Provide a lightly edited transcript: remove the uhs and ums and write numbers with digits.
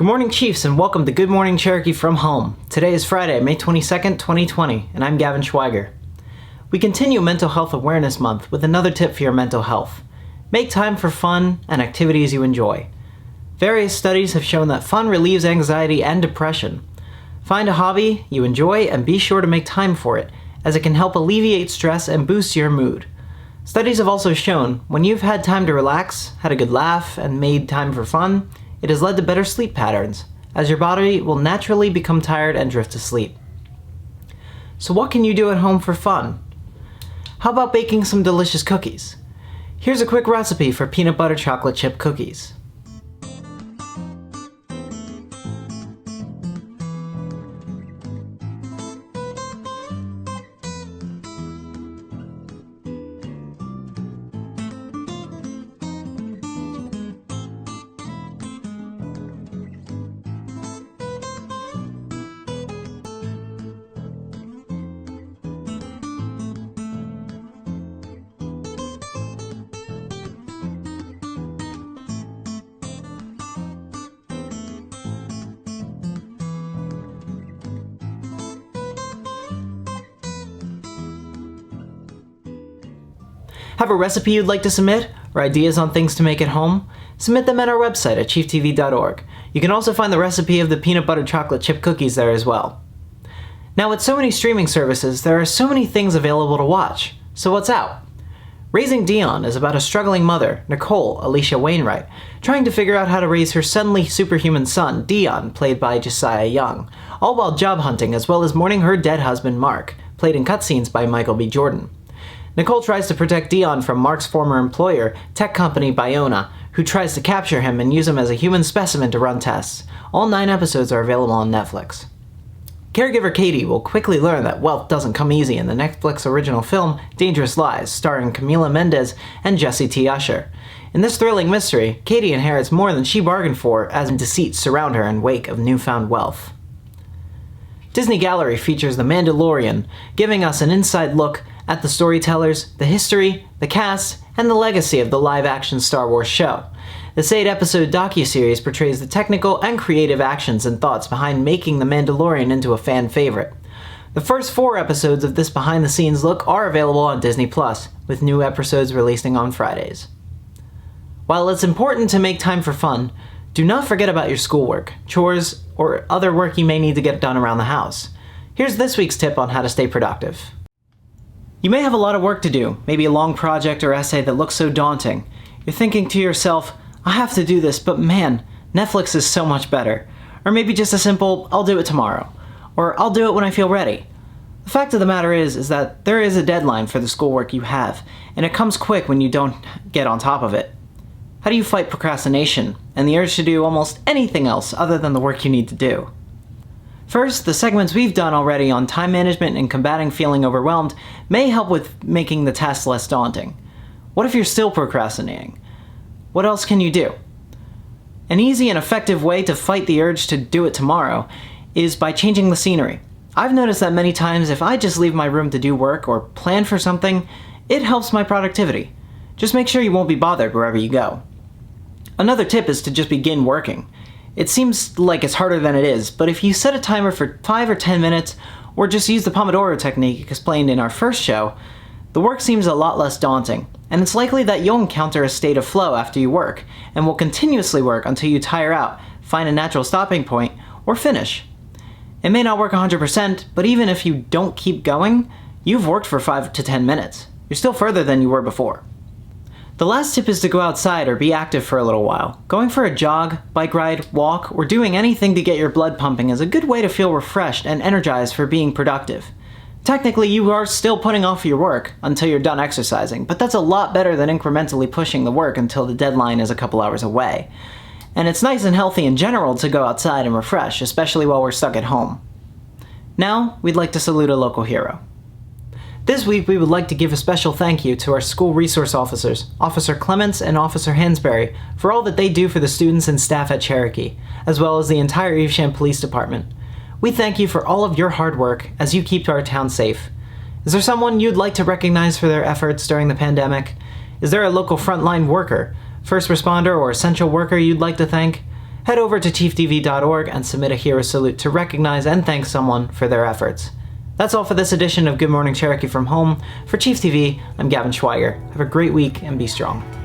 Good morning, Chiefs, and welcome to Good Morning Cherokee from home. Today is Friday, May 22nd, 2020, and I'm Gavin Schweiger. We continue Mental Health Awareness Month with another tip for your mental health. Make time for fun and activities you enjoy. Various studies have shown that fun relieves anxiety and depression. Find a hobby you enjoy and be sure to make time for it, as it can help alleviate stress and boost your mood. Studies have also shown when you've had time to relax, had a good laugh, and made time for fun, it has led to better sleep patterns, as your body will naturally become tired and drift to sleep. So what can you do at home for fun? How about baking some delicious cookies? Here's a quick recipe for peanut butter chocolate chip cookies. Have a recipe you'd like to submit, or ideas on things to make at home? Submit them at our website at chieftv.org. You can also find the recipe of the peanut butter chocolate chip cookies there as well. Now, with so many streaming services, there are so many things available to watch. So what's out? Raising Dion is about a struggling mother, Nicole Alicia Wainwright, trying to figure out how to raise her suddenly superhuman son, Dion, played by Josiah Young, all while job hunting as well as mourning her dead husband, Mark, played in cutscenes by Michael B. Jordan. Nicole tries to protect Dion from Mark's former employer, tech company Biona, who tries to capture him and use him as a human specimen to run tests. All 9 episodes are available on Netflix. Caregiver Katie will quickly learn that wealth doesn't come easy in the Netflix original film Dangerous Lies, starring Camila Mendes and Jesse T. Usher. In this thrilling mystery, Katie inherits more than she bargained for as deceits surround her in wake of newfound wealth. Disney Gallery features The Mandalorian, giving us an inside look at the storytellers, the history, the cast, and the legacy of the live-action Star Wars show. This 8-episode docuseries portrays the technical and creative actions and thoughts behind making The Mandalorian into a fan favorite. The first 4 episodes of this behind-the-scenes look are available on Disney+, with new episodes releasing on Fridays. While it's important to make time for fun, do not forget about your schoolwork, chores, or other work you may need to get done around the house. Here's this week's tip on how to stay productive. You may have a lot of work to do, maybe a long project or essay that looks so daunting. You're thinking to yourself, I have to do this, but man, Netflix is so much better. Or maybe just a simple, I'll do it tomorrow. Or I'll do it when I feel ready. The fact of the matter is that there is a deadline for the schoolwork you have, and it comes quick when you don't get on top of it. How do you fight procrastination and the urge to do almost anything else other than the work you need to do? First, the segments we've done already on time management and combating feeling overwhelmed may help with making the task less daunting. What if you're still procrastinating? What else can you do? An easy and effective way to fight the urge to do it tomorrow is by changing the scenery. I've noticed that many times if I just leave my room to do work or plan for something, it helps my productivity. Just make sure you won't be bothered wherever you go. Another tip is to just begin working. It seems like it's harder than it is, but if you set a timer for 5 or 10 minutes, or just use the Pomodoro technique explained in our first show, the work seems a lot less daunting, and it's likely that you'll encounter a state of flow after you work, and will continuously work until you tire out, find a natural stopping point, or finish. It may not work 100%, but even if you don't keep going, you've worked for 5 to 10 minutes. You're still further than you were before. The last tip is to go outside or be active for a little while. Going for a jog, bike ride, walk, or doing anything to get your blood pumping is a good way to feel refreshed and energized for being productive. Technically, you are still putting off your work until you're done exercising, but that's a lot better than incrementally pushing the work until the deadline is a couple hours away. And it's nice and healthy in general to go outside and refresh, especially while we're stuck at home. Now, we'd like to salute a local hero. This week, we would like to give a special thank you to our school resource officers, Officer Clements and Officer Hansberry, for all that they do for the students and staff at Cherokee, as well as the entire Evesham Police Department. We thank you for all of your hard work as you keep our town safe. Is there someone you'd like to recognize for their efforts during the pandemic? Is there a local frontline worker, first responder, or essential worker you'd like to thank? Head over to chieftv.org and submit a hero salute to recognize and thank someone for their efforts. That's all for this edition of Good Morning Cherokee from Home. For Chief TV, I'm Gavin Schweiger. Have a great week and be strong.